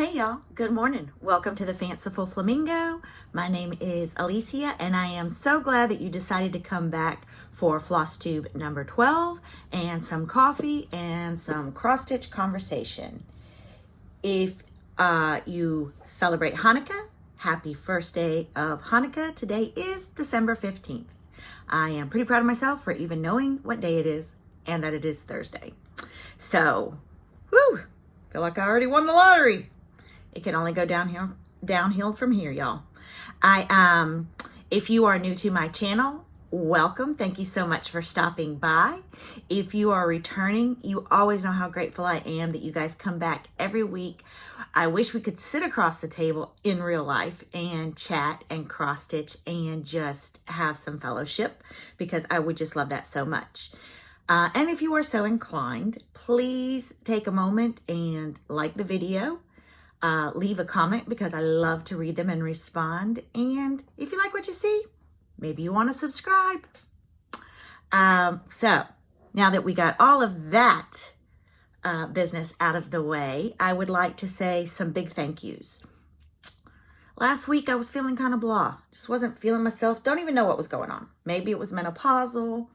Hey y'all, good morning. Welcome to the Fanciful Flamingo. My name is Alicia and I am so glad that you decided to come back for flosstube number 12 and some coffee and some cross-stitch conversation. If you celebrate Hanukkah, happy first day of Hanukkah. Today is December 15th. I am pretty proud of myself for even knowing what day it is and that it is Thursday. So, woo, feel like I already won the lottery. It can only go downhill from here, y'all. If you are new to my channel, welcome. Thank you so much for stopping by. If you are returning, you always know how grateful I am that you guys come back every week. I wish we could sit across the table in real life and chat and cross stitch and just have some fellowship, because I would just love that so much. And if you are so inclined, please take a moment and like the video. Leave a comment because I love to read them and respond. And if you like what you see, maybe you want to subscribe. So now that we got all of that business out of the way, I would like to say some big thank yous. Last week I was feeling kind of blah. Just wasn't feeling myself. Don't even know what was going on. Maybe it was menopausal.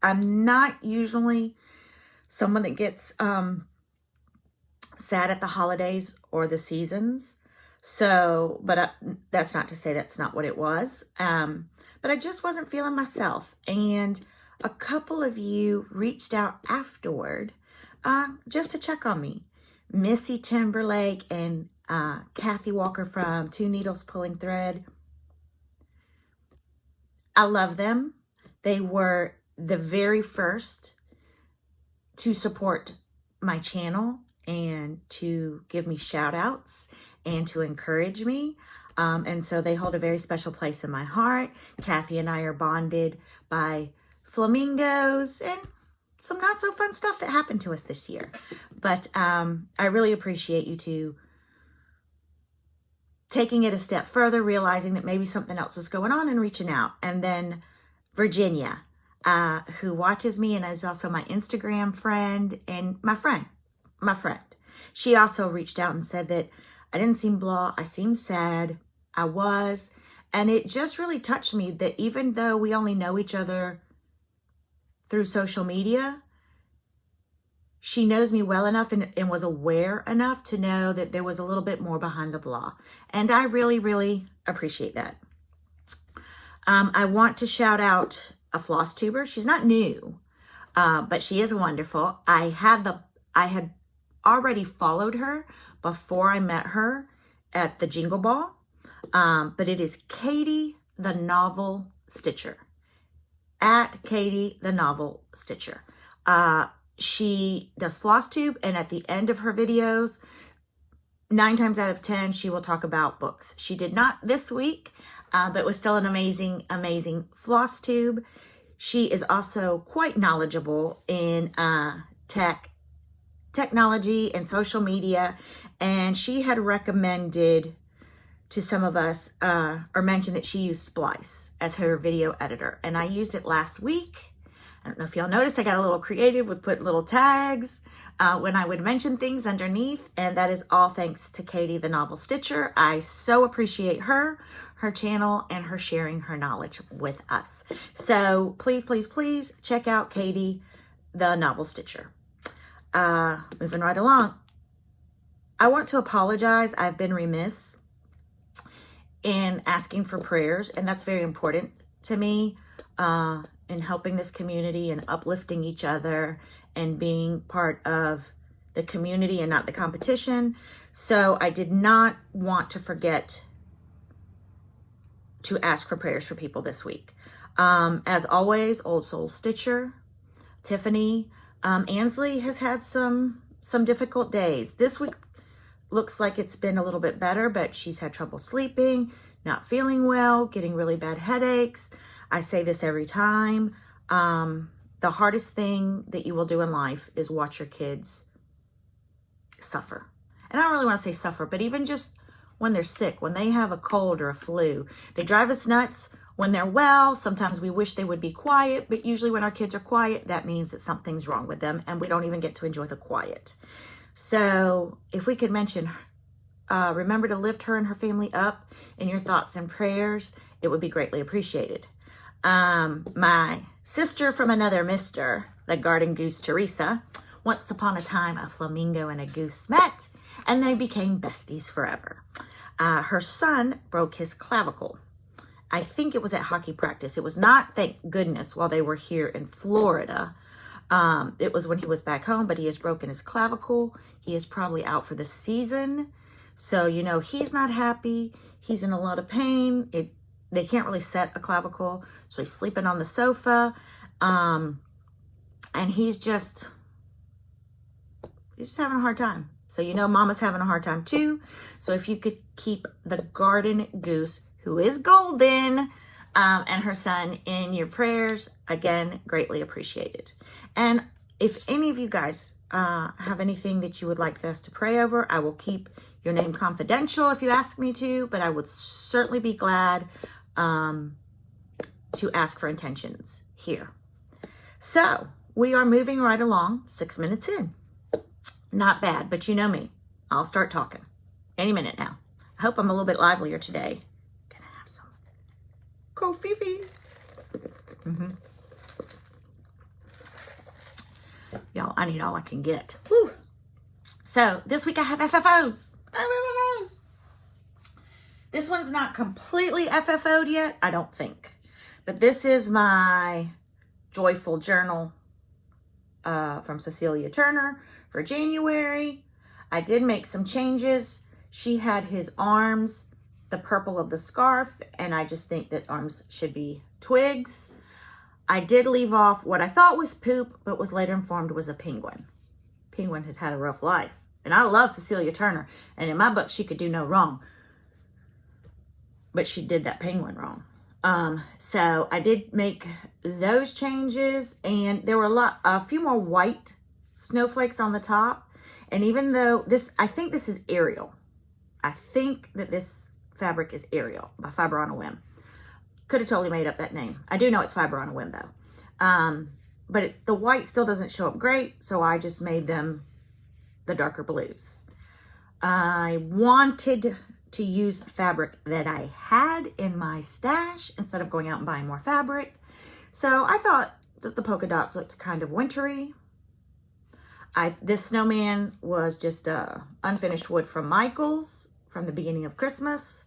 I'm not usually someone that gets sad at the holidays or the seasons. So, but that's not to say that's not what it was. But I just wasn't feeling myself. And a couple of you reached out afterward just to check on me. Missy Timberlake and Kathy Walker from Two Needles Pulling Thread. I love them. They were the very first to support my channel and to give me shout outs and to encourage me. And so they hold a very special place in my heart. Kathy and I are bonded by flamingos and some not so fun stuff that happened to us this year. But I really appreciate you two taking it a step further, realizing that maybe something else was going on and reaching out. And then Virginia, who watches me and is also my Instagram friend and my friend. She also reached out and said that I didn't seem blah, I seemed sad, I was, and it just really touched me that even though we only know each other through social media, she knows me well enough and was aware enough to know that there was a little bit more behind the blah, and I really, really appreciate that. I want to shout out a floss tuber. She's not new, but she is wonderful. I had already followed her before I met her at the Jingle Ball, but it is Katie the Novel Stitcher, at Katie the Novel Stitcher. She does floss tube, and at the end of her videos, 9 times out of 10, she will talk about books. She did not this week, but was still an amazing, amazing floss tube. She is also quite knowledgeable in technology and social media, and she had recommended to some of us or mentioned that she used Splice as her video editor, and I used it last week. I don't know if y'all noticed, I got a little creative with putting little tags when I would mention things underneath, and that is all thanks to Katie the Novel Stitcher. I so appreciate her channel, and her sharing her knowledge with us. So please, please, please check out Katie the Novel Stitcher. Moving right along. I want to apologize. I've been remiss in asking for prayers, and that's very important to me in helping this community and uplifting each other and being part of the community and not the competition. So I did not want to forget to ask for prayers for people this week. As always, Old Soul Stitcher, Tiffany, Ansley has had some difficult days. This week looks like it's been a little bit better, but she's had trouble sleeping, not feeling well, getting really bad headaches. I say this every time. The hardest thing that you will do in life is watch your kids suffer. And I don't really want to say suffer, but even just when they're sick, when they have a cold or a flu, they drive us nuts. When they're well, sometimes we wish they would be quiet, but usually when our kids are quiet, that means that something's wrong with them and we don't even get to enjoy the quiet. So if we could mention remember to lift her and her family up in your thoughts and prayers. It would be greatly appreciated. My sister from another mister, the garden goose Teresa, once upon a time a flamingo and a goose met, and they became besties forever. Her son broke his clavicle. I think it was at hockey practice. It was not, thank goodness, while they were here in Florida. It was when he was back home, but he has broken his clavicle. He is probably out for the season. So, you know, he's not happy. He's in a lot of pain. They can't really set a clavicle. So he's sleeping on the sofa. And he's just having a hard time. So, you know, Mama's having a hard time too. So if you could keep the garden goose, who is golden, and her son in your prayers, again, greatly appreciated. And if any of you guys have anything that you would like us to pray over, I will keep your name confidential if you ask me to, but I would certainly be glad to ask for intentions here. So we are moving right along, 6 minutes in. Not bad, but you know me. I'll start talking any minute now. I hope I'm a little bit livelier today. Gonna have some coffee. Y'all, I need all I can get. Woo. So this week I have FFOs. This one's not completely FFO'd yet, I don't think. But this is my joyful journal from Cecilia Turner for January. I did make some changes. She had his arms, the purple of the scarf, and I just think that arms should be twigs. I did leave off what I thought was poop, but was later informed was a penguin. Penguin had had a rough life. And I love Cecilia Turner, and in my book, she could do no wrong. But she did that penguin wrong. So I did make those changes, and there were a few more white snowflakes on the top. And even though I think this is Ariel. I think that this fabric is Ariel by Fiber on a Whim. Could have totally made up that name. I do know it's Fiber on a Whim though. But the white still doesn't show up great, so I just made them the darker blues. I wanted to use fabric that I had in my stash instead of going out and buying more fabric. So I thought that the polka dots looked kind of wintry. This snowman was just unfinished wood from Michael's from the beginning of Christmas.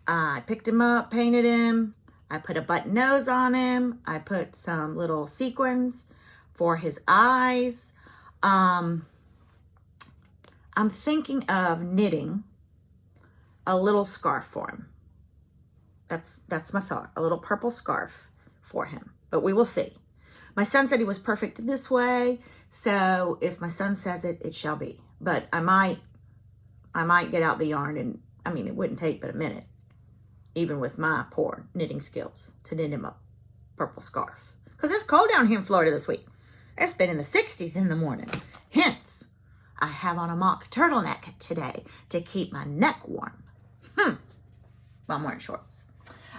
I picked him up, painted him. I put a button nose on him. I put some little sequins for his eyes. I'm thinking of knitting a little scarf for him. That's my thought, a little purple scarf for him, but we will see. My son said he was perfect this way, so if my son says it, it shall be. But I might get out the yarn, and I mean, it wouldn't take but a minute, even with my poor knitting skills, to knit him a purple scarf. Because it's cold down here in Florida this week. It's been in the 60s in the morning. Hence, I have on a mock turtleneck today to keep my neck warm. While I'm wearing shorts.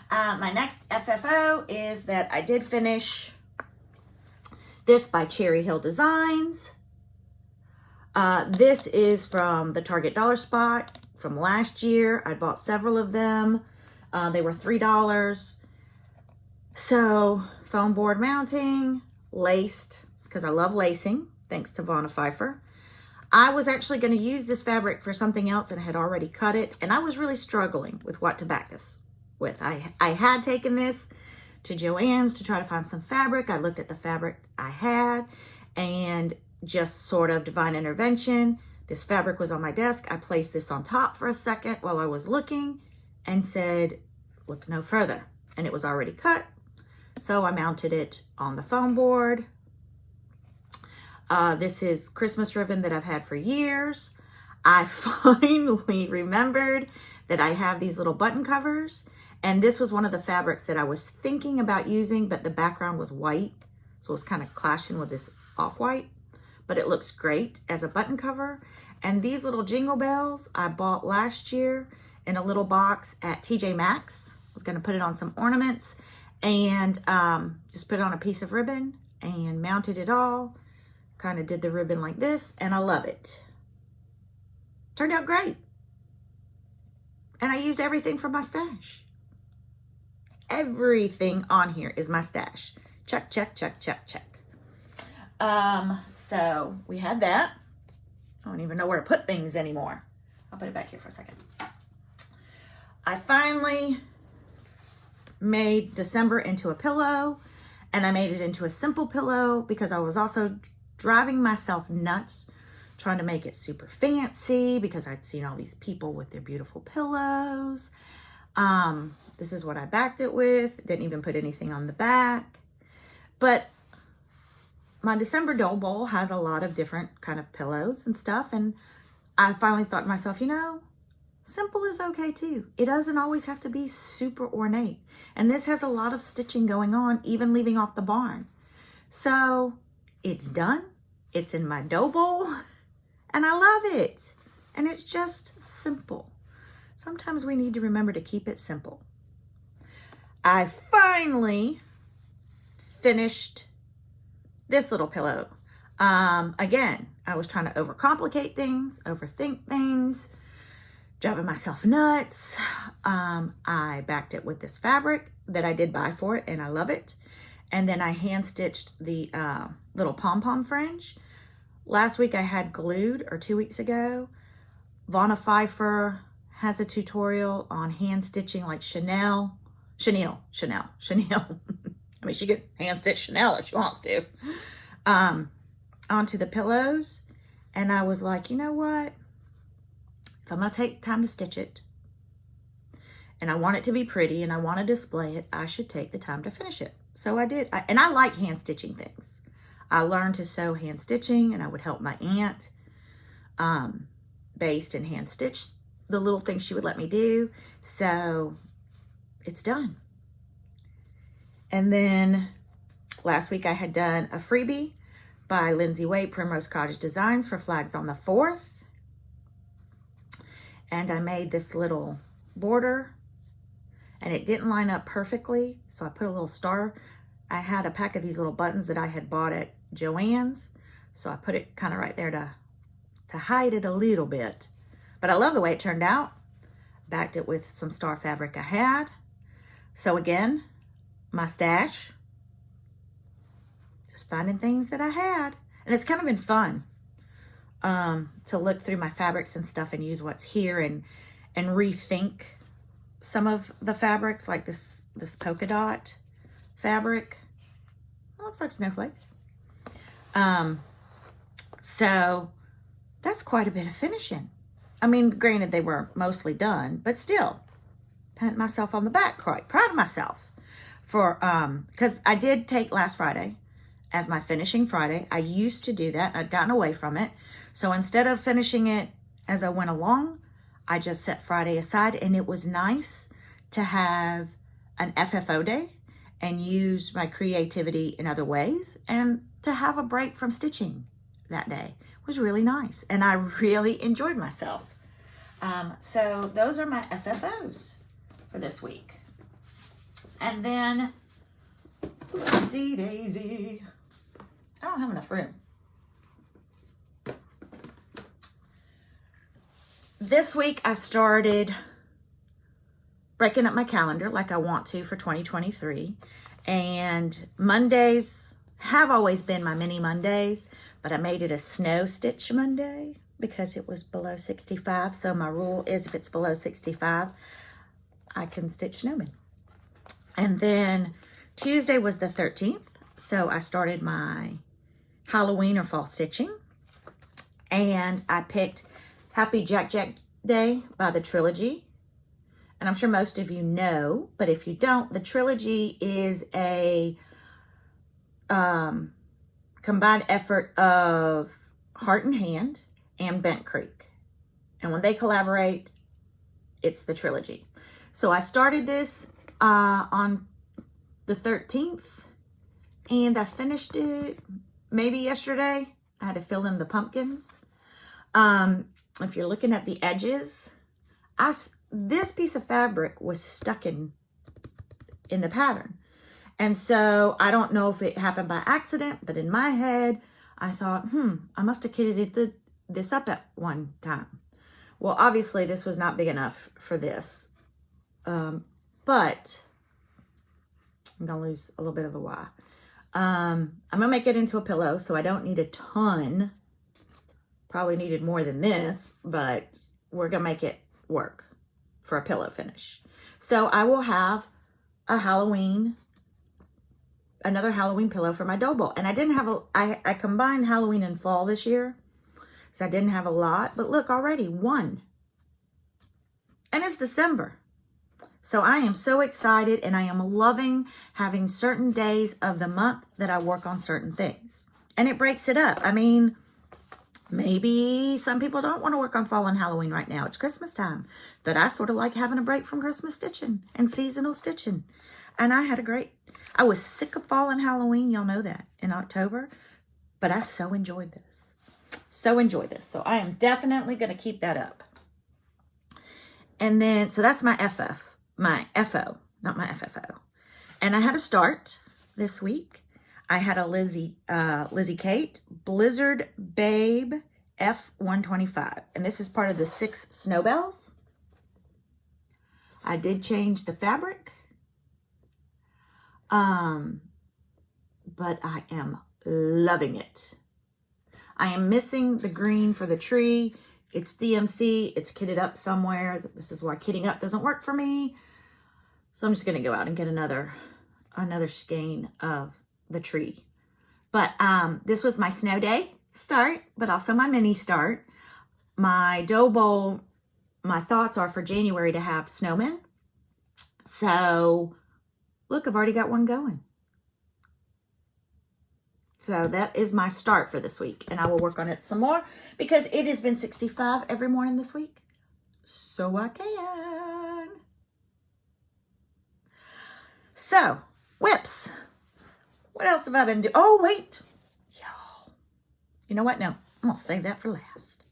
My next FFO is that I did finish this by Cherry Hill Designs. This is from the Target Dollar Spot from last year. I bought several of them. They were $3. So foam board mounting, laced, because I love lacing, thanks to Vonna Pfeiffer. I was actually going to use this fabric for something else and had already cut it, and I was really struggling with what to back this with. I had taken this to Joann's to try to find some fabric. I looked at the fabric I had, and just sort of divine intervention. This fabric was on my desk. I placed this on top for a second while I was looking and said, look no further. And it was already cut. So I mounted it on the foam board. This is Christmas ribbon that I've had for years. I finally remembered that I have these little button covers, and this was one of the fabrics that I was thinking about using, but the background was white, so it was kind of clashing with this off-white, but it looks great as a button cover. And these little jingle bells I bought last year in a little box at TJ Maxx. I was going to put it on some ornaments and just put it on a piece of ribbon and mounted it all. Kind of did the ribbon like this, and I love it. Turned out great. And I used everything from my stash. Everything on here is my stash. Check, check, check, check, check. So we had that. I don't even know where to put things anymore. I'll put it back here for a second. I finally made December into a pillow, and I made it into a simple pillow because I was also driving myself nuts trying to make it super fancy because I'd seen all these people with their beautiful pillows. This is what I backed it with. Didn't even put anything on the back. But my December Dole Bowl has a lot of different kind of pillows and stuff. And I finally thought to myself, you know, simple is okay too. It doesn't always have to be super ornate. And this has a lot of stitching going on, even leaving off the barn. So it's done. It's in my dough bowl and I love it. And it's just simple. Sometimes we need to remember to keep it simple. I finally finished this little pillow. Again, I was trying to overcomplicate things, overthink things, driving myself nuts. I backed it with this fabric that I did buy for it, and I love it. And then I hand stitched the little pom-pom fringe. Last week I had glued, or 2 weeks ago. Vonna Pfeiffer has a tutorial on hand stitching like Chanel. I mean, she could hand stitch Chanel if she wants to. Onto the pillows. And I was like, you know what? If I'm going to take time to stitch it, and I want it to be pretty, and I want to display it, I should take the time to finish it. So I did. And I like hand stitching things. I learned to sew hand stitching, and I would help my aunt baste and hand stitch the little things she would let me do. So it's done. And then last week I had done a freebie by Lindsay Wade, Primrose Cottage Designs, for Flags on the 4th. And I made this little border, and it didn't line up perfectly, so I put a little star. I had a pack of these little buttons that I had bought at Joann's, so I put it kind of right there to hide it a little bit. But I love the way it turned out. Backed it with some star fabric I had. So again, my stash. Just finding things that I had. And it's kind of been fun to look through my fabrics and stuff and use what's here and rethink some of the fabrics, like this polka dot fabric. It looks like snowflakes. So that's quite a bit of finishing. I mean, granted, they were mostly done, but still, pat myself on the back, quite proud of myself for, because I did take last Friday as my finishing Friday. I used to do that. I'd gotten away from it. So instead of finishing it as I went along, I just set Friday aside, and it was nice to have an FFO day and use my creativity in other ways, and to have a break from stitching that day was really nice, and I really enjoyed myself. So those are my FFOs for this week. And then, let's see, Daisy. I don't have enough room. This week I started breaking up my calendar like I want to for 2023. And Mondays have always been my mini Mondays, but I made it a snow stitch Monday because it was below 65. So my rule is if it's below 65, I can stitch snowmen. And then Tuesday was the 13th. So I started my Halloween or fall stitching. And I picked Happy Jack Jack Day by the Trilogy. And I'm sure most of you know, but if you don't, the Trilogy is a combined effort of Heart and Hand and Bent Creek. And when they collaborate, it's the Trilogy. So I started this on the 13th, and I finished it maybe yesterday. I had to fill in the pumpkins. If you're looking at the edges, this piece of fabric was stuck in the pattern. And so I don't know if it happened by accident, but in my head, I thought, I must have kitted this up at one time. Well, obviously this was not big enough for this. But I'm going to lose a little bit of the Y. I'm going to make it into a pillow, so I don't need a ton. Probably needed more than this, but we're going to make it work for a pillow finish. So I will have a another Halloween pillow for my dough bowl. And I didn't have I combined Halloween and fall this year, so I didn't have a lot. But look, already one. And it's December. So I am so excited, and I am loving having certain days of the month that I work on certain things. And it breaks it up. I mean, maybe some people don't want to work on fall and Halloween right now. It's Christmas time. But I sort of like having a break from Christmas stitching and seasonal stitching. And I was sick of fall and Halloween. Y'all know that in October. But I so enjoyed this. So I am definitely going to keep that up. And then, so that's my FO, not my FFO. And I had a start this week. I had a Lizzie Kate Blizzard Babe F125. And this is part of the 6 Snowbells. I did change the fabric. But I am loving it. I am missing the green for the tree. It's DMC. It's kitted up somewhere. This is why kitting up doesn't work for me. So I'm just going to go out and get another skein of the tree. But this was my snow day start, but also my mini start. My dough bowl, my thoughts are for January to have snowmen. So look, I've already got one going. So that is my start for this week. And I will work on it some more because it has been 65 every morning this week. So I can. So, whips. What else have I been doing? Oh, wait. Y'all. You know what? No, I'm going to save that for last.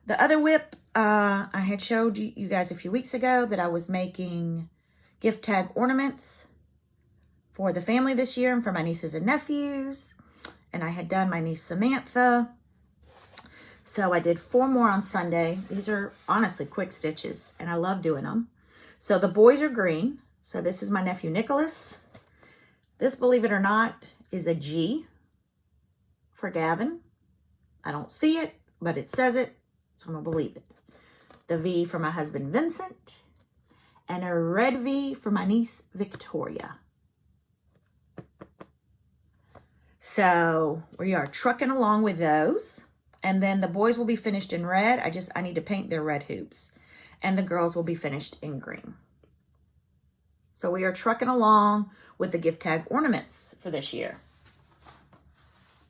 The other whip, I had showed you guys a few weeks ago that I was making gift tag ornaments for the family this year and for my nieces and nephews. And I had done my niece Samantha. So I did 4 more on Sunday. These are honestly quick stitches and I love doing them. So the boys are green. So this is my nephew Nicholas. This, believe it or not, is a G for Gavin. I don't see it, but it says it, so I'm going to believe it. The V for my husband Vincent. And a red V for my niece Victoria. So we are trucking along with those. And then the boys will be finished in red. I need to paint their red hoops. And the girls will be finished in green. So we are trucking along with the gift tag ornaments for this year.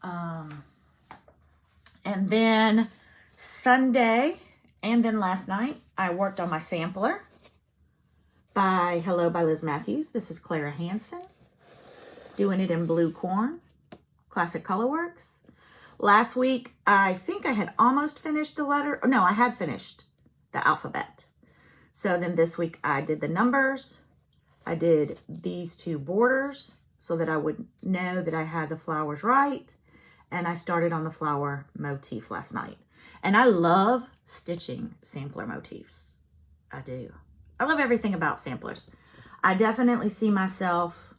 And then Sunday and then last night, I worked on my sampler by Hello by Liz Matthews. This is Clara Hansen. Doing it in blue corn. Classic Colorworks. Last week, I think I had almost finished the letter. No, I had finished the alphabet. So then this week, I did the numbers. I did these 2 borders so that I would know that I had the flowers right. And I started on the flower motif last night. And I love stitching sampler motifs. I do. I love everything about samplers. I definitely see myself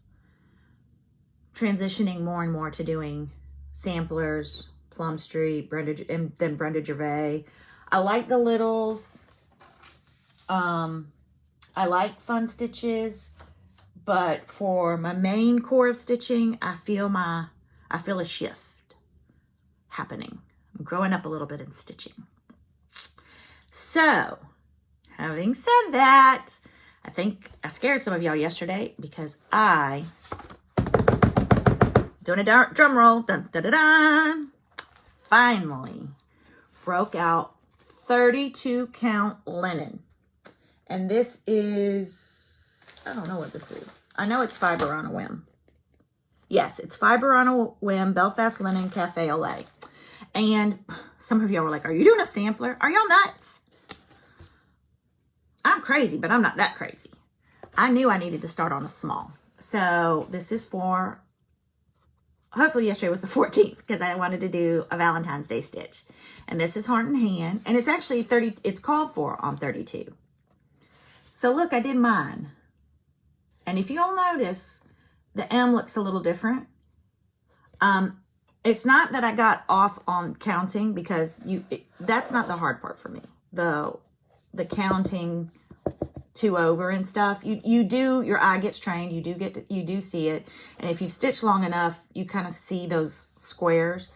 transitioning more and more to doing samplers, Plum Street, and then Brenda Gervais. I like the littles. I like fun stitches, but for my main core of stitching, I feel a shift happening. I'm growing up a little bit in stitching. So, having said that, I think I scared some of y'all yesterday because I, doing a drum roll, dun, dun, dun, dun, finally broke out 32 count linen. And this is, I don't know what this is. I know it's Fiber on a Whim. Yes, it's Fiber on a Whim, Belfast Linen Cafe LA. And some of y'all were like, are you doing a sampler? Are y'all nuts? I'm crazy, but I'm not that crazy. I knew I needed to start on a small. So this is for hopefully yesterday was the 14th because I wanted to do a Valentine's Day stitch. And this is Heart in Hand. And it's actually 30, it's called for on 32. So look, I did mine. And if you'll notice, the M looks a little different. It's not that I got off on counting because that's not the hard part for me. The counting 2 over and stuff. You do, your eye gets trained. You do see it. And if you've stitched long enough, you kind of see those squares.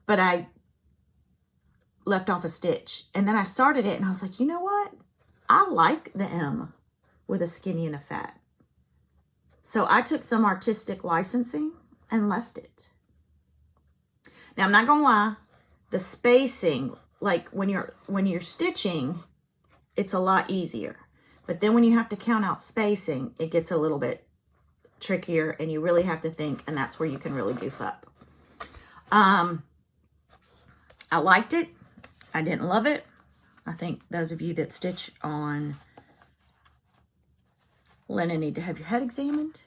But I left off a stitch and then I started it and I was like, you know what? I like the M with a skinny and a fat. So I took some artistic licensing and left it. Now I'm not gonna lie, the spacing, like when you're stitching, it's a lot easier. But then when you have to count out spacing, it gets a little bit trickier and you really have to think, and that's where you can really goof up. I liked it. I didn't love it. I think those of you that stitch on linen need to have your head examined.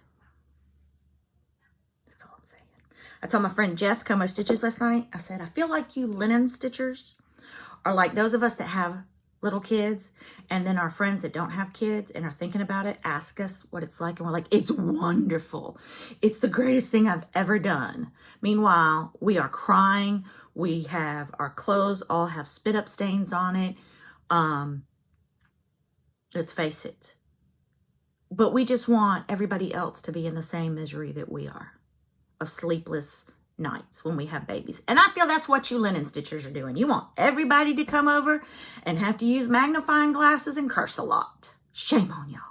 That's all I'm saying. I told my friend Jess Como Stitches last night, I said, I feel like you linen stitchers are like those of us that have little kids, and then our friends that don't have kids and are thinking about it ask us what it's like, and we're like, it's wonderful. It's the greatest thing I've ever done. Meanwhile, we are crying. We have our clothes all have spit up stains on it. Let's face it. But we just want everybody else to be in the same misery that we are, of sleepless nights when we have babies. And I feel that's what you linen stitchers are doing. You want everybody to come over and have to use magnifying glasses and curse a lot. Shame on y'all.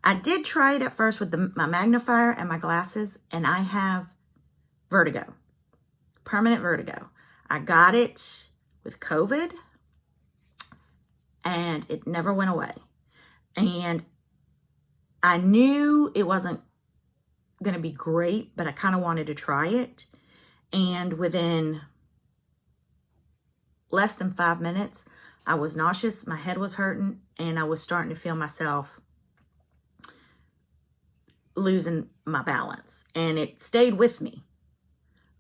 I did try it at first with my magnifier and my glasses, and I have vertigo, permanent vertigo. I got it with COVID and it never went away. And I knew it wasn't going to be great, but I kind of wanted to try it. And within less than 5 minutes, I was nauseous, my head was hurting, and I was starting to feel myself losing my balance. And it stayed with me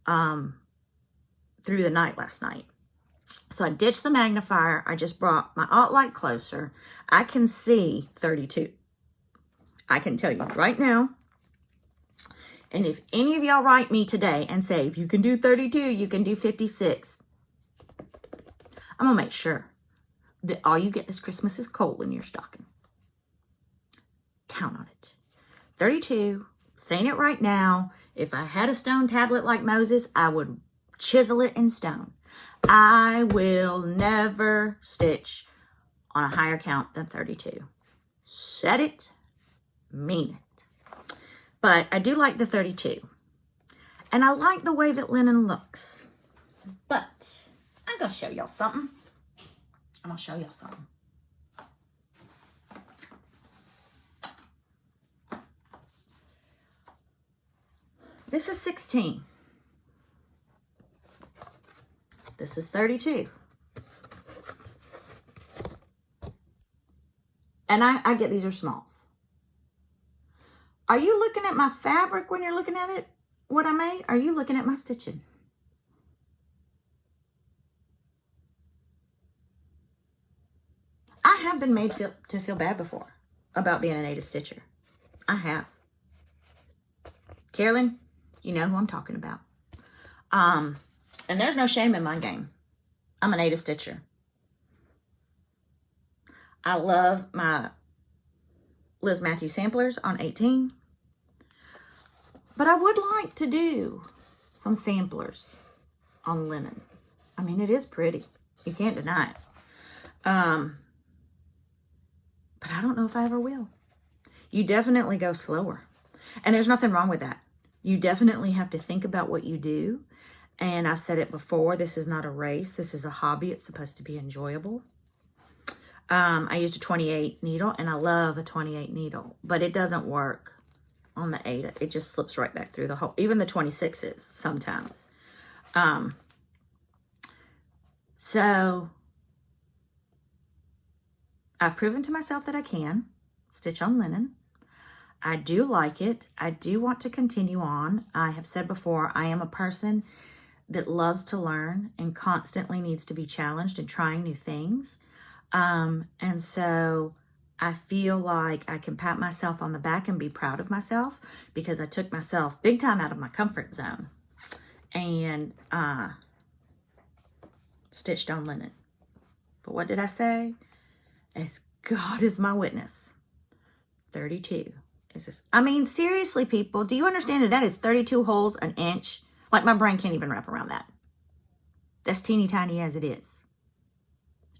through the night last night. So I ditched the magnifier. I just brought my alt light closer. I can see 32. I can tell you right now. And if any of y'all write me today and say, if you can do 32, you can do 56, I'm going to make sure that all you get this Christmas is coal in your stocking. Count on it. 32, saying it right now. If I had a stone tablet like Moses, I would chisel it in stone. I will never stitch on a higher count than 32. Said it, mean it. But I do like the 32. And I like the way that linen looks. But I'm going to show y'all something. This is 16. This is 32. And I get these are smalls. Are you looking at my fabric when you're looking at it, what I made? Are you looking at my stitching? I have been made to feel bad before about being a native stitcher. I have. Carolyn, you know who I'm talking about. And there's no shame in my game. I'm a native stitcher. I love my Liz Matthews samplers on 18. But I would like to do some samplers on linen. I mean, it is pretty. You can't deny it. But I don't know if I ever will. You definitely go slower. And there's nothing wrong with that. You definitely have to think about what you do. And I've said it before, this is not a race. This is a hobby. It's supposed to be enjoyable. I used a 28 needle, and I love a 28 needle, but it doesn't work on the 8. It just slips right back through the hole. Even the 26s sometimes. So I've proven to myself that I can stitch on linen. I do like it. I do want to continue on. I have said before, I am a person that loves to learn and constantly needs to be challenged and trying new things. And so I feel like I can pat myself on the back and be proud of myself because I took myself big time out of my comfort zone and stitched on linen. But what did I say? As God is my witness, 32 is this. I mean, seriously, people, do you understand that that is 32 holes an inch? Like, my brain can't even wrap around that. That's teeny tiny as it is.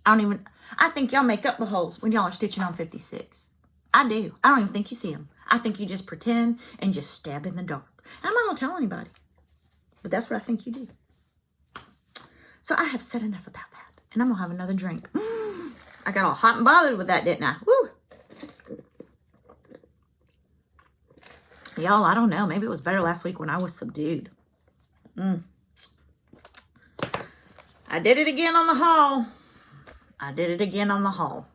I think y'all make up the holes when y'all are stitching on 56. I do. I don't even think you see them. I think you just pretend and just stab in the dark. I'm not going to tell anybody. But that's what I think you do. So I have said enough about that. And I'm going to have another drink. I got all hot and bothered with that, didn't I? Woo! Y'all, I don't know. Maybe it was better last week when I was subdued. I did it again on the haul. I did it again on the haul.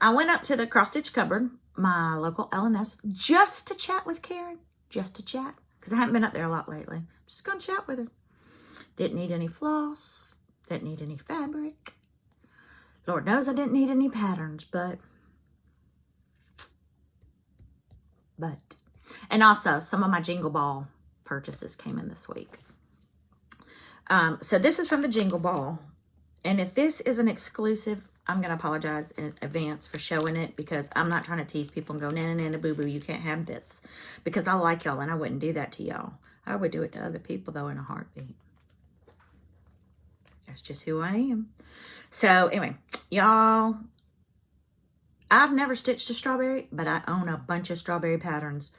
I went up to the cross-stitch cupboard, my local L&S, just to chat with Karen. Just to chat. Because I haven't been up there a lot lately. Just going to chat with her. Didn't need any floss. Didn't need any fabric. Lord knows I didn't need any patterns, but. And also, some of my Jingle Ball purchases came in this week. So this is from the Jingle Ball. And if this is an exclusive, I'm going to apologize in advance for showing it because I'm not trying to tease people and go, na boo-boo, you can't have this. Because I like y'all and I wouldn't do that to y'all. I would do it to other people, though, in a heartbeat. That's just who I am. So, anyway, y'all, I've never stitched a strawberry, but I own a bunch of strawberry patterns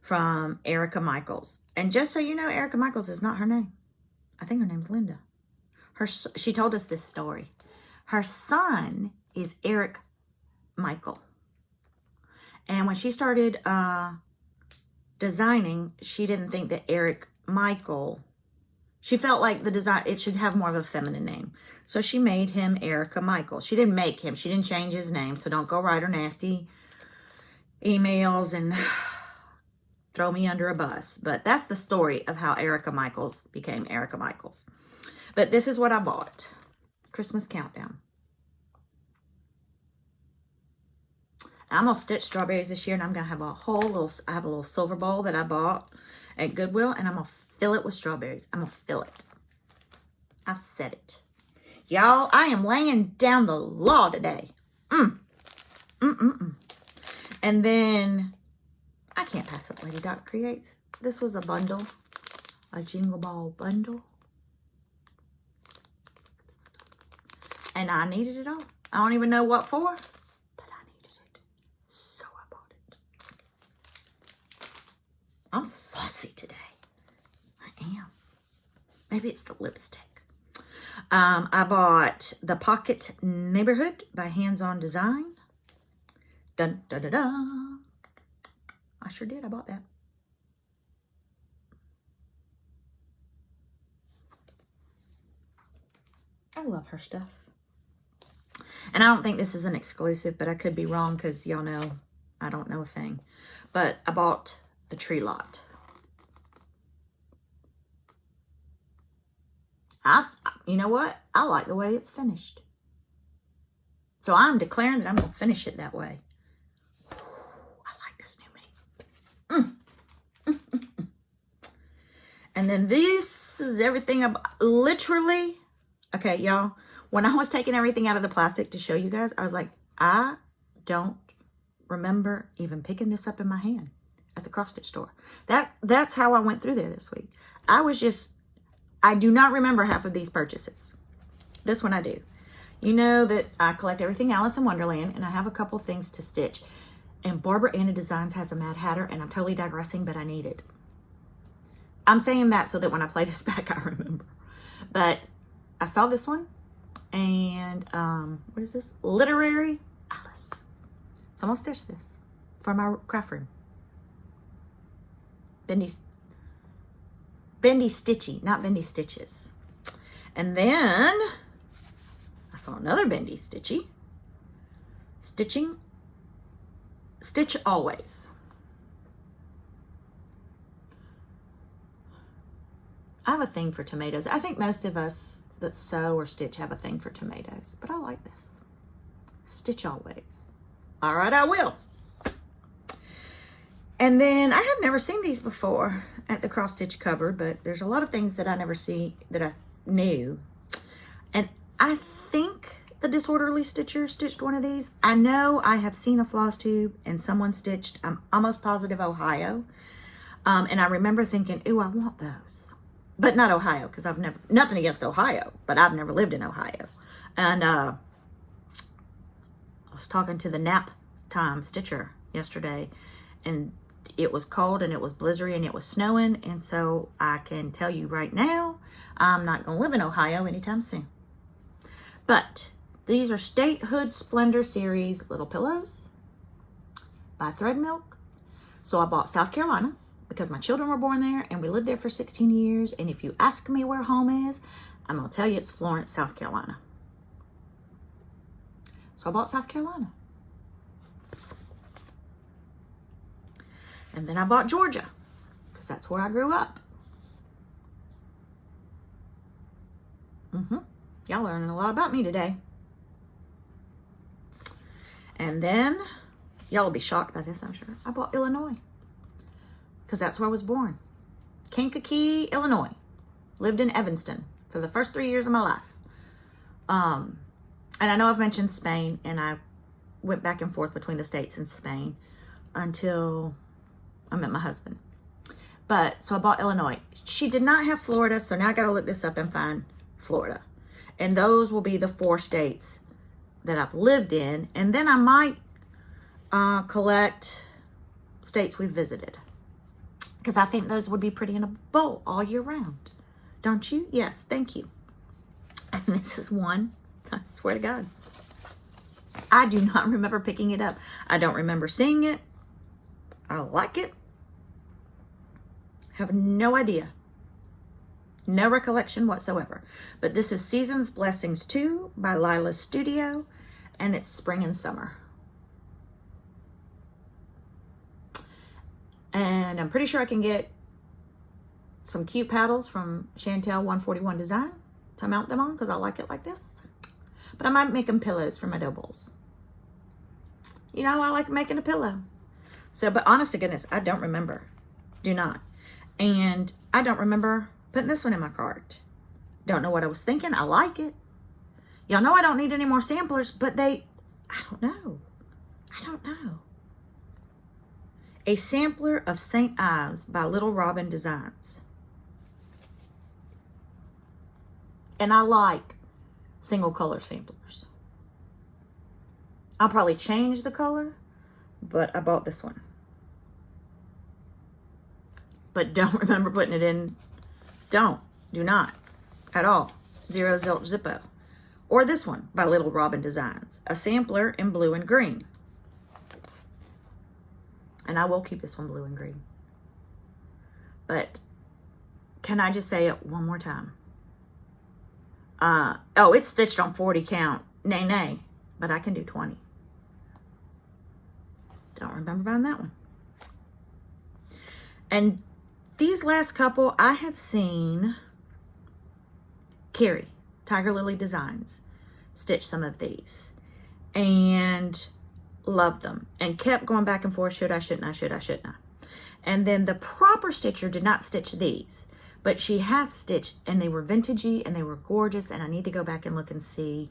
from Erica Michaels. And just so you know, Erica Michaels is not her name. I think her name's Linda. She told us this story. Her son is Eric Michael. And when she started designing, she didn't think that Eric Michael, she felt like the design, it should have more of a feminine name. So she made him Erica Michael. She didn't make him. She didn't change his name. So don't go write her nasty emails and throw me under a bus. But that's the story of how Erica Michaels became Erica Michaels. But this is what I bought. Christmas Countdown. I'm going to stitch strawberries this year, and I'm going to have I have a little silver bowl that I bought at Goodwill, and I'm going to fill it with strawberries. I'm going to fill it. I've said it. Y'all, I am laying down the law today. And then, I can't pass up Lady Doc Creates. This was a bundle, a Jingle Ball bundle. And I needed it all. I don't even know what for, but I needed it. So I bought it. I'm saucy today. I am. Maybe it's the lipstick. I bought The Pocket Neighborhood by Hands On Design. Dun, da, da, da. I sure did. I bought that. I love her stuff. And I don't think this is an exclusive, but I could be wrong because y'all know I don't know a thing. But I bought the Tree Lot. You know what? I like the way it's finished. So I'm declaring that I'm going to finish it that way. Ooh, I like this new me. And then this is everything about, literally, okay, y'all. When I was taking everything out of the plastic to show you guys, I was like, I don't remember even picking this up in my hand at the cross-stitch store. That's how I went through there this week. I do not remember half of these purchases. This one I do. You know that I collect everything Alice in Wonderland, and I have a couple things to stitch. And Barbara Anna Designs has a Mad Hatter, and I'm totally digressing, but I need it. I'm saying that so that when I play this back, I remember. But I saw this one. And, what is this? Literary Alice. So I'm going to stitch this for my craft room. Bendy Stitchy, not Bendy Stitches. And then, I saw another Bendy Stitchy. Stitch Always. I have a thing for tomatoes. I think most of us that sew or stitch have a thing for tomatoes, but I like this. Stitch always. All right, I will. And then I have never seen these before at the cross stitch cupboard, but there's a lot of things that I never see that I knew. And I think the Disorderly Stitcher stitched one of these. I know I have seen a floss tube and someone stitched, I'm almost positive Ohio. And I remember thinking, ooh, I want those. But not Ohio, because I've never, nothing against Ohio, but I've never lived in Ohio. And I was talking to the nap time stitcher yesterday, and it was cold and it was blizzardy and it was snowing. And so I can tell you right now, I'm not going to live in Ohio anytime soon. But these are Statehood Splendor Series little pillows by Thread Milk. So I bought South Carolina because my children were born there and we lived there for 16 years. And if you ask me where home is, I'm going to tell you it's Florence, South Carolina. So I bought South Carolina. And then I bought Georgia because that's where I grew up. Y'all learning a lot about me today. And then, y'all will be shocked by this, I'm sure. I bought Illinois because that's where I was born. Kankakee, Illinois. Lived in Evanston for the first 3 years of my life. And I know I've mentioned Spain, and I went back and forth between the States and Spain until I met my husband. But, so I bought Illinois. She did not have Florida, so now I got to look this up and find Florida. And those will be the 4 states that I've lived in. And then I might collect states we've visited, because I think those would be pretty in a bowl all year round. Don't you? Yes, thank you. And this is one, I swear to God, I do not remember picking it up. I don't remember seeing it. I like it. Have no idea. No recollection whatsoever. But this is Season's Blessings 2 by Lila's Studio, and it's spring and summer. And I'm pretty sure I can get some cute paddles from Chantel 141 Design to mount them on, because I like it like this. But I might make them pillows for my dough bowls. You know, I like making a pillow. So, but honest to goodness, I don't remember. Do not. And I don't remember putting this one in my cart. Don't know what I was thinking. I like it. Y'all know I don't need any more samplers, but I don't know. A sampler of St. Ives by Little Robin Designs. And I like single color samplers. I'll probably change the color, but I bought this one. But don't remember putting it in. Do not, at all. Zero Zilch Zippo. Or this one by Little Robin Designs. A sampler in blue and green. And I will keep this one blue and green. But can I just say it one more time? Oh, it's stitched on 40 count. Nay. But I can do 20. Don't remember buying that one. And these last couple, I had seen Carrie, Tiger Lily Designs, stitch some of these. And loved them. And kept going back and forth. Should I, shouldn't I, should I, shouldn't I? And then the proper stitcher did not stitch these. But she has stitched, and they were vintagey, and they were gorgeous. And I need to go back and look and see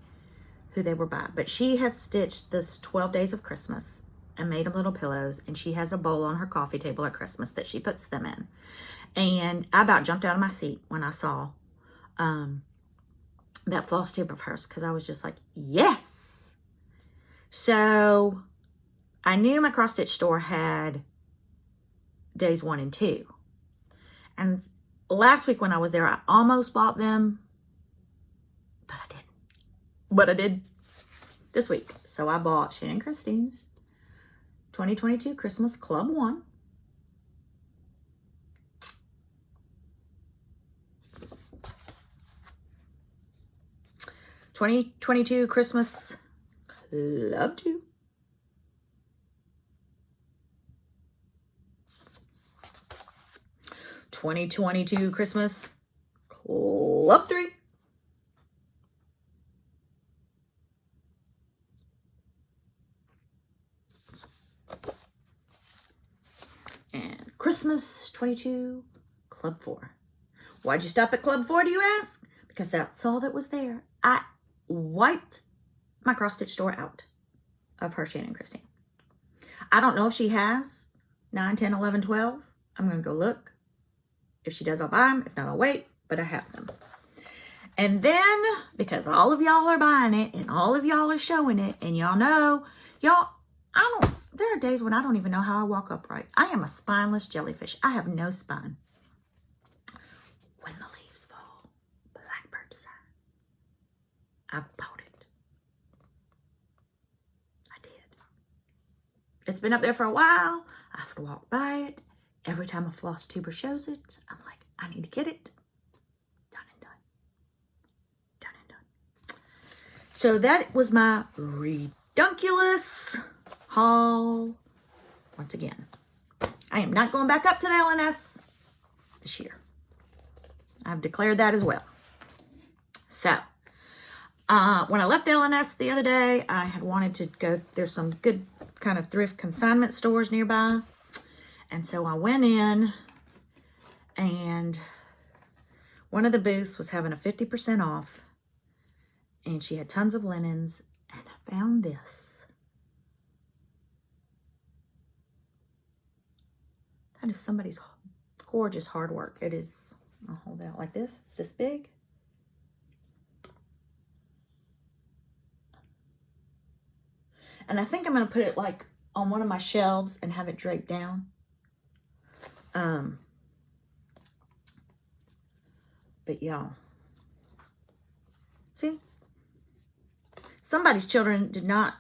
who they were by. But she had stitched this 12 Days of Christmas and made them little pillows. And she has a bowl on her coffee table at Christmas that she puts them in. And I about jumped out of my seat when I saw that floss tube of hers, because I was just like, yes. So I knew my cross stitch store had days 1 and 2. And last week when I was there, I almost bought them, but I didn't. But I did this week. So I bought Shannon Christine's 2022 Christmas Club 1. '22 Christmas Club 2. '22 Christmas Club 3. And Christmas 22, Club 4. Why'd you stop at Club 4, do you ask? Because that's all that was there. I wiped my cross-stitch store out of her, Shannon, Christine. I don't know if she has 9, 10, 11, 12. I'm going to go look. If she does, I'll buy them. If not, I'll wait. But I have them. And then, because all of y'all are buying it and all of y'all are showing it, and y'all know, there are days when I don't even know how I walk upright. I am a spineless jellyfish. I have no spine. When the leaves fall, blackbird design. I bought it. I did. It's been up there for a while. I have to walk by it. Every time a floss tuber shows it, I'm like, I need to get it. Done and done. Done and done. So that was my redunculous haul. Once again, I am not going back up to the LNS this year. I've declared that as well. So, when I left the LNS the other day, I had wanted to go, there's some good kind of thrift consignment stores nearby. And so I went in, and one of the booths was having a 50% off, and she had tons of linens, and I found this. That is somebody's gorgeous hard work. It is, I'll hold it out like this. It's this big. And I think I'm going to put it like on one of my shelves and have it draped down. But y'all, see, someone's children did not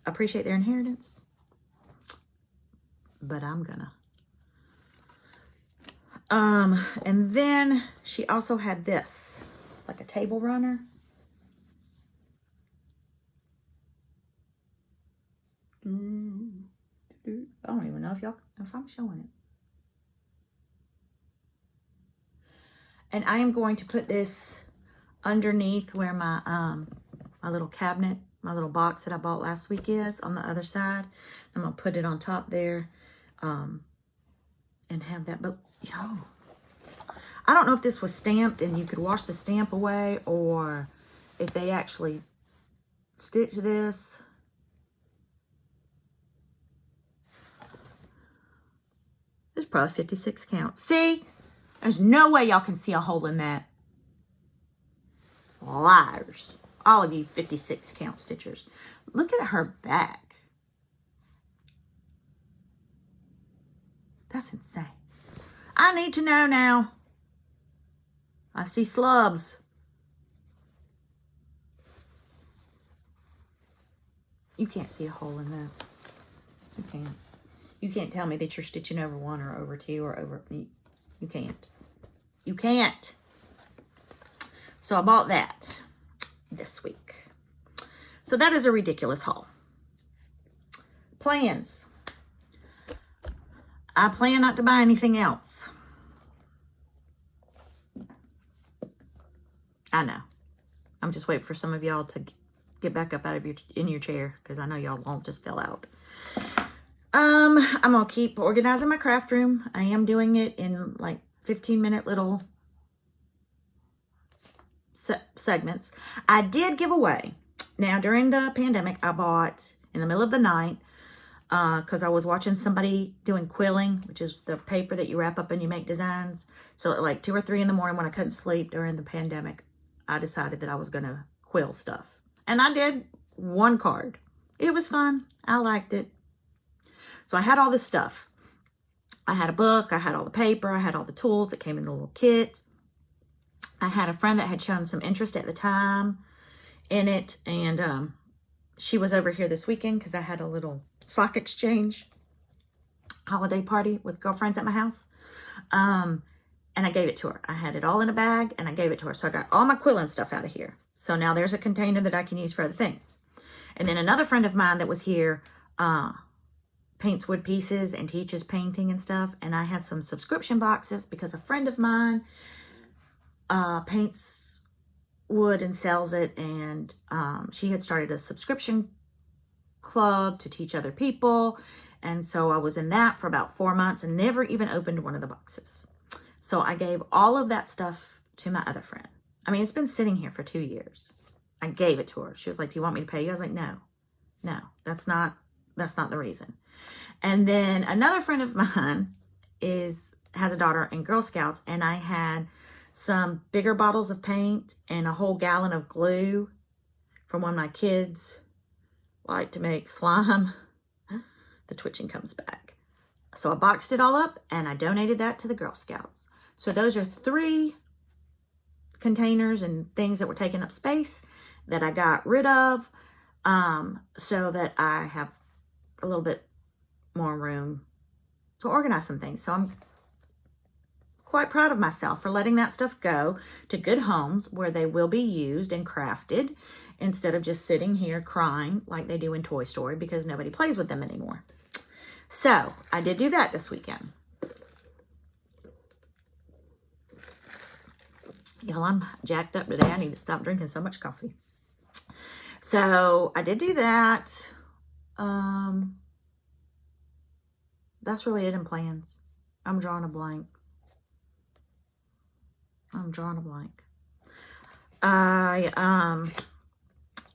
appreciate their inheritance, but I'm gonna. And then she also had this, like a table runner. I don't even know if I'm showing it. And I am going to put this underneath where my my little cabinet, my little box that I bought last week is on the other side. I'm gonna put it on top there, and have that. But yo, I don't know if this was stamped and you could wash the stamp away, or if they actually stitch this. There's probably 56 count. See? There's no way y'all can see a hole in that. Liars. All of you 56 count stitchers. Look at her back. That's insane. I need to know now. I see slubs. You can't see a hole in that. You can't. You can't tell me that you're stitching over one or over two or over... You can't. You can't. So I bought that this week. So that is a ridiculous haul. Plans. I plan not to buy anything else. I know. I'm just waiting for some of y'all to get back up out of your chair, because I know y'all won't just fell out. I'm going to keep organizing my craft room. I am doing it in like 15-minute little segments. I did give away. Now, during the pandemic, I bought in the middle of the night, because I was watching somebody doing quilling, which is the paper that you wrap up and you make designs. So at like 2 or 3 in the morning when I couldn't sleep during the pandemic, I decided that I was going to quill stuff. And I did one card. It was fun. I liked it. So I had all this stuff. I had a book. I had all the paper. I had all the tools that came in the little kit. I had a friend that had shown some interest at the time in it. And she was over here this weekend because I had a little sock exchange holiday party with girlfriends at my house. And I gave it to her. I had it all in a bag and I gave it to her. So I got all my quilling stuff out of here. So now there's a container that I can use for other things. And then another friend of mine that was here, paints wood pieces and teaches painting and stuff. And I had some subscription boxes because a friend of mine paints wood and sells it. And she had started a subscription club to teach other people. And so I was in that for about 4 months and never even opened one of the boxes. So I gave all of that stuff to my other friend. I mean, it's been sitting here for 2 years. I gave it to her. She was like, do you want me to pay you? I was like, no, that's not the reason. And then another friend of mine has a daughter in Girl Scouts, and I had some bigger bottles of paint and a whole gallon of glue from when my kids like to make slime. The twitching comes back. So I boxed it all up and I donated that to the Girl Scouts. So those are 3 containers and things that were taking up space that I got rid of, so that I have a little bit more room to organize some things. So I'm quite proud of myself for letting that stuff go to good homes where they will be used and crafted instead of just sitting here crying like they do in Toy Story because nobody plays with them anymore. So I did do that this weekend. Y'all, I'm jacked up today. I need to stop drinking so much coffee. So I did do that. That's really it in plans. I'm drawing a blank.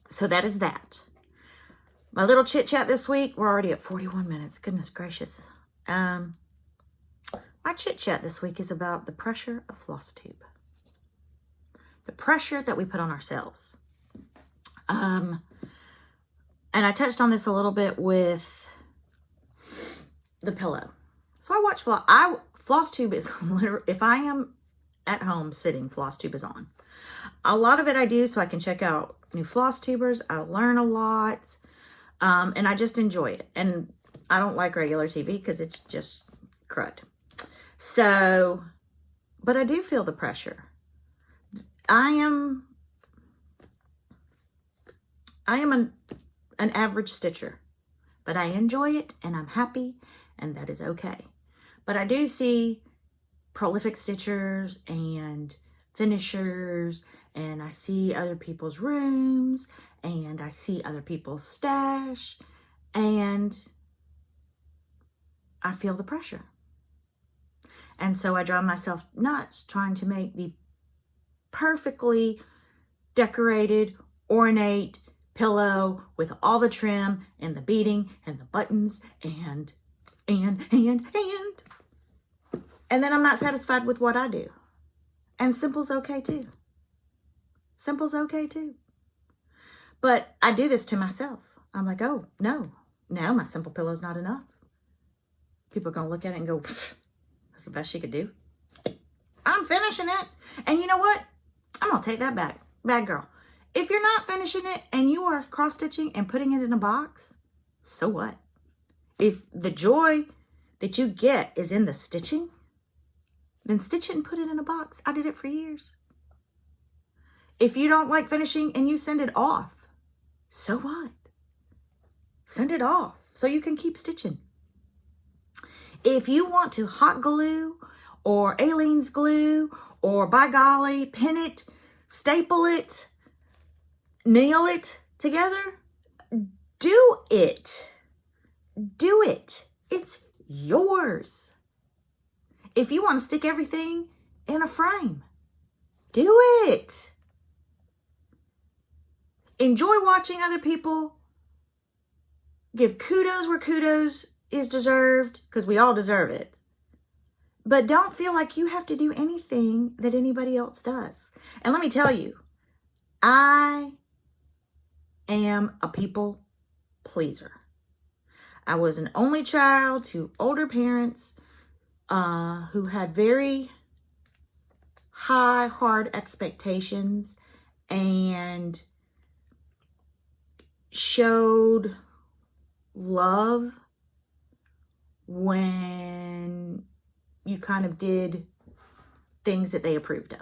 So that is that. My little chit chat this week. We're already at 41 minutes. Goodness gracious. My chit chat this week is about the pressure of flosstube. The pressure that we put on ourselves. And I touched on this a little bit with the pillow. So I watch flosstube is literally, if I am at home sitting, flosstube is on. A lot of it I do so I can check out new floss tubers. I learn a lot. And I just enjoy it. And I don't like regular TV because it's just crud. So, but I do feel the pressure. I am an average stitcher, but I enjoy it and I'm happy, and that is okay. But I do see prolific stitchers and finishers, and I see other people's rooms, and I see other people's stash, and I feel the pressure. And so I drive myself nuts trying to make the perfectly decorated, ornate pillow with all the trim and the beading and the buttons and then I'm not satisfied with what I do. And simple's okay too. Simple's okay too. But I do this to myself. I'm like, oh, no, my simple pillow's not enough. People are going to look at it and go, that's the best she could do. I'm finishing it. And you know what? I'm going to take that back. Bad girl. If you're not finishing it and you are cross-stitching and putting it in a box, so what? If the joy that you get is in the stitching, then stitch it and put it in a box. I did it for years. If you don't like finishing and you send it off, so what? Send it off so you can keep stitching. If you want to hot glue or Aleene's glue or by golly, pin it, staple it, nail it together, do it. Do it. It's yours. If you want to stick everything in a frame, do it. Enjoy watching other people. Give kudos where kudos is deserved, because we all deserve it. But don't feel like you have to do anything that anybody else does. And let me tell you, I am a people pleaser. I was an only child to older parents who had very high, hard expectations and showed love when you kind of did things that they approved of.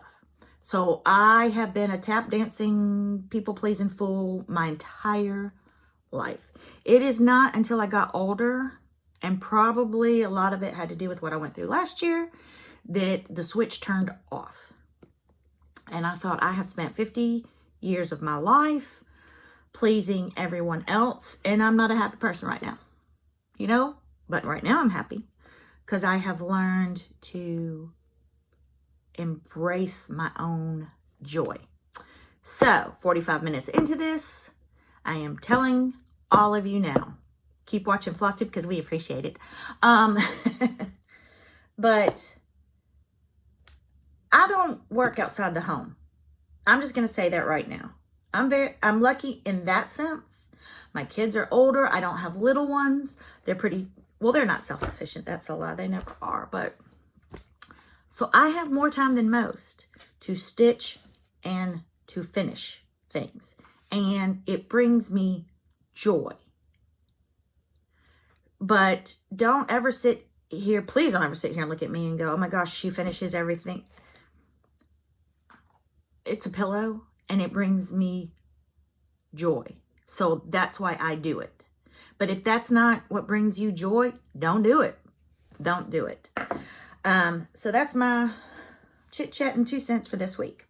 So I have been a tap dancing, people pleasing fool my entire life. It is not until I got older And probably a lot of it had to do with what I went through last year, that the switch turned off. And I thought, I have spent 50 years of my life pleasing everyone else, and I'm not a happy person right now, you know? But right now I'm happy because I have learned to embrace my own joy. So 45 minutes into this, I am telling all of you now, keep watching flosstube because we appreciate it. But I don't work outside the home. I'm just going to say that right now. I'm lucky in that sense. My kids are older. I don't have little ones. They're they're not self-sufficient. That's a lie. They never are. But so I have more time than most to stitch and to finish things. And it brings me joy. But don't ever sit here. Please don't ever sit here and look at me and go, oh my gosh, she finishes everything. It's a pillow and it brings me joy. So that's why I do it. But if that's not what brings you joy, don't do it. Don't do it. So that's my chit chat and 2 cents for this week.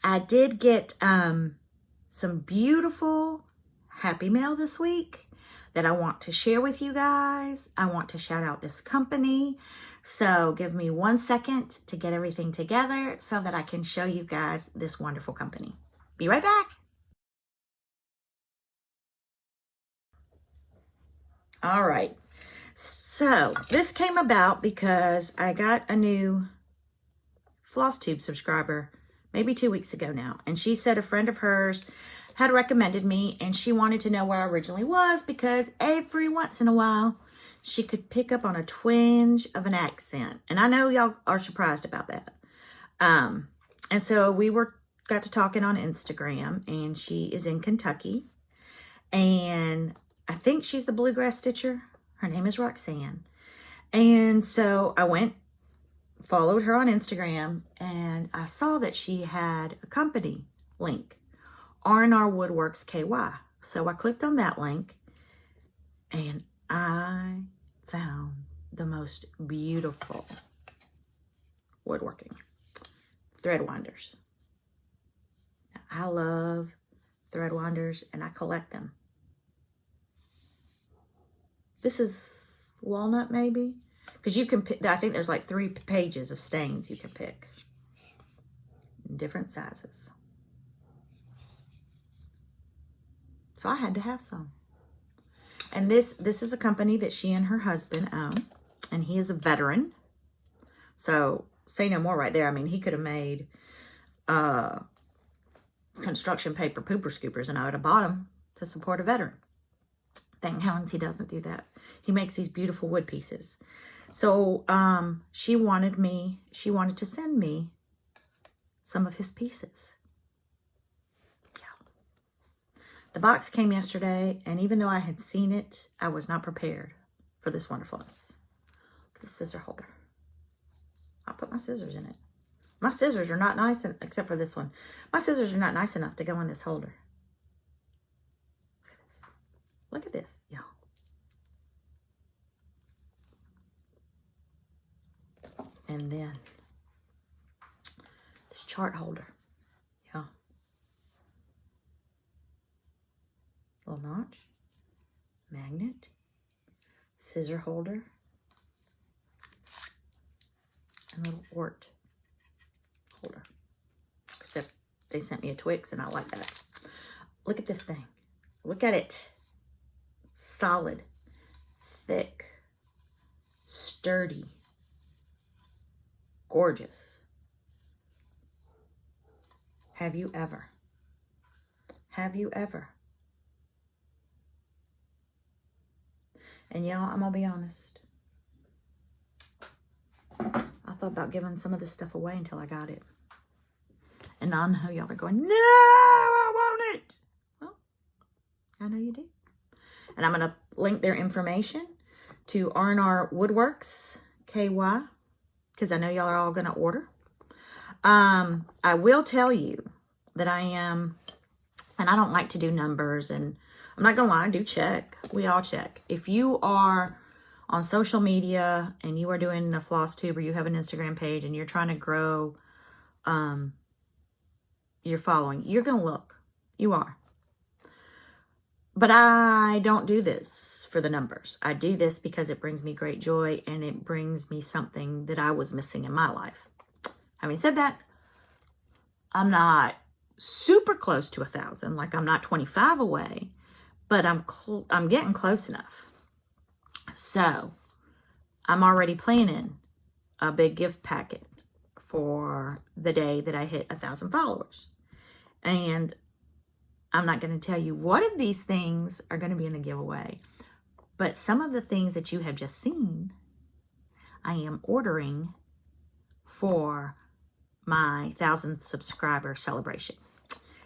I did get some beautiful happy mail this week that I want to share with you guys. I want to shout out this company. So give me 1 second to get everything together so that I can show you guys this wonderful company. Be right back. All right. So this came about because I got a new flosstube subscriber maybe 2 weeks ago now. And she said a friend of hers had recommended me and she wanted to know where I originally was because every once in a while she could pick up on a twinge of an accent. And I know y'all are surprised about that. And so we got to talking on Instagram, and she is in Kentucky. And I think she's the bluegrass stitcher. Her name is Roxanne. And so I followed her on Instagram, and I saw that she had a company link, R&R Woodworks KY. So I clicked on that link, and I found the most beautiful woodworking thread winders. I love thread winders, and I collect them. This is walnut, maybe, because you can pick. I think there's like 3 pages of stains you can pick in different sizes. So I had to have some. And this is a company that she and her husband own, and he is a veteran. So say no more right there. I mean, he could have made construction paper pooper scoopers, and I would have bought them to support a veteran. Thank heavens he doesn't do that. He makes these beautiful wood pieces. So she wanted to send me some of his pieces. The box came yesterday, and even though I had seen it, I was not prepared for this wonderfulness. The scissor holder. I'll put my scissors in it. My scissors are not nice, except for this one. My scissors are not nice enough to go in this holder. Look at this, y'all. And then this chart holder. Yeah. Little notch, magnet, scissor holder, and little wart holder. Except they sent me a Twix, and I like that. Look at this thing. Look at it. Solid, thick, sturdy, gorgeous. Have you ever? Have you ever? And y'all, I'm gonna be honest. I thought about giving some of this stuff away until I got it. And I know y'all are going, no, I want it. Well, I know you do. And I'm gonna link their information to R&R Woodworks KY, because I know y'all are all gonna order. I will tell you that I am And I don't like to do numbers, and I'm not gonna lie, I do check. We all check. If you are on social media and you are doing a floss tube, or you have an Instagram page and you're trying to grow your following, you're gonna look. You are. But I don't do this for the numbers. I do this because it brings me great joy, and it brings me something that I was missing in my life. Having said that, I'm not super close to 1,000. Like, I'm not 25 away, but I'm getting close enough. So I'm already planning a big gift packet for the day that I hit 1,000 followers. And I'm not going to tell you what of these things are going to be in the giveaway, but some of the things that you have just seen, I am ordering for my 1,000 subscriber celebration.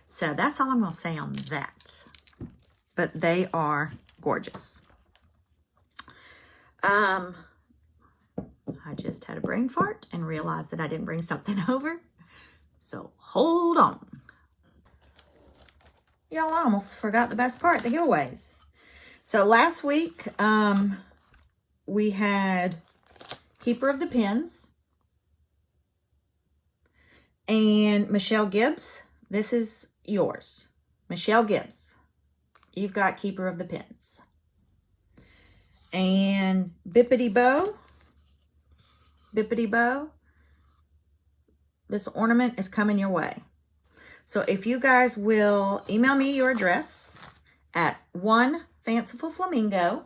So that's all I'm going to say on that. But they are gorgeous. I just had a brain fart and realized that I didn't bring something over. So hold on. Y'all, I almost forgot the best part, the giveaways. So last week, we had Keeper of the Pins and Michelle Gibbs. This is yours. Michelle Gibbs. You've got Keeper of the Pins. And Bippity Bow. Bippity Bow. This ornament is coming your way. So if you guys will email me your address at Fanciful Flamingo,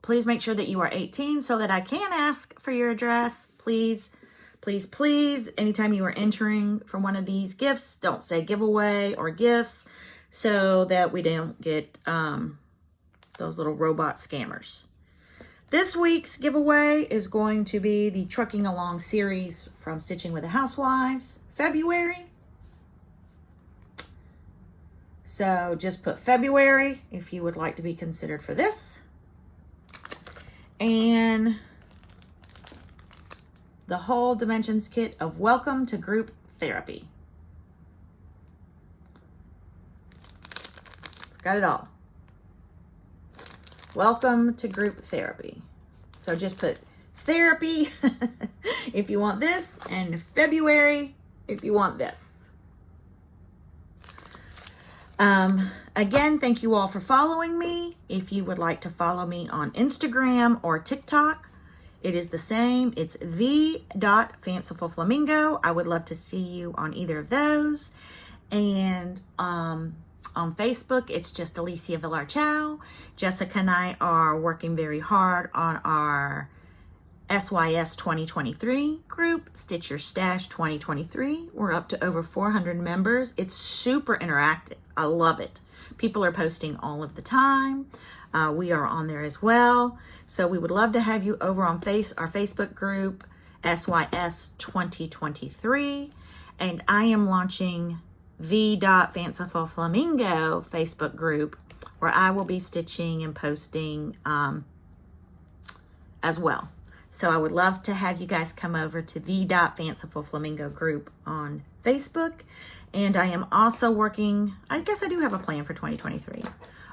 please make sure that you are 18 so that I can ask for your address. Please, please, please, anytime you are entering for one of these gifts, don't say giveaway or gifts, so that we don't get those little robot scammers. This week's giveaway is going to be the Trucking Along series from Stitching with the Housewives, February. So just put February if you would like to be considered for this. And the whole Dimensions kit of Welcome to Group Therapy. It's got it all. Welcome to Group Therapy. So just put therapy if you want this, and February if you want this. Again, thank you all for following me. If you would like to follow me on Instagram or TikTok, it is the same. It's the.fancifulflamingo. I would love to see you on either of those. And on Facebook, it's just Alicia Villarchow. Jessica and I are working very hard on our SYS 2023 group, Stitch Your Stash 2023. We're up to over 400 members. It's super interactive. I love it. People are posting all of the time. We are on there as well. So we would love to have you over on our Facebook group, SYS 2023. And I am launching the.Fanciful Flamingo Facebook group, where I will be stitching and posting as well. So I would love to have you guys come over to the.Fanciful Flamingo group on Facebook. And I am also working, I guess I do have a plan for 2023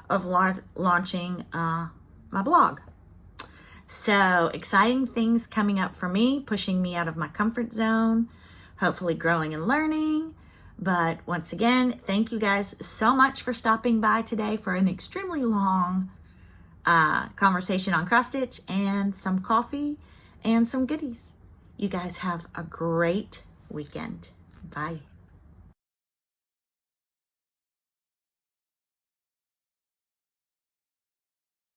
of launching my blog. So exciting things coming up for me, pushing me out of my comfort zone, hopefully growing and learning. But once again, thank you guys so much for stopping by today for an extremely long conversation on cross stitch and some coffee and some goodies. You guys have a great weekend. Bye.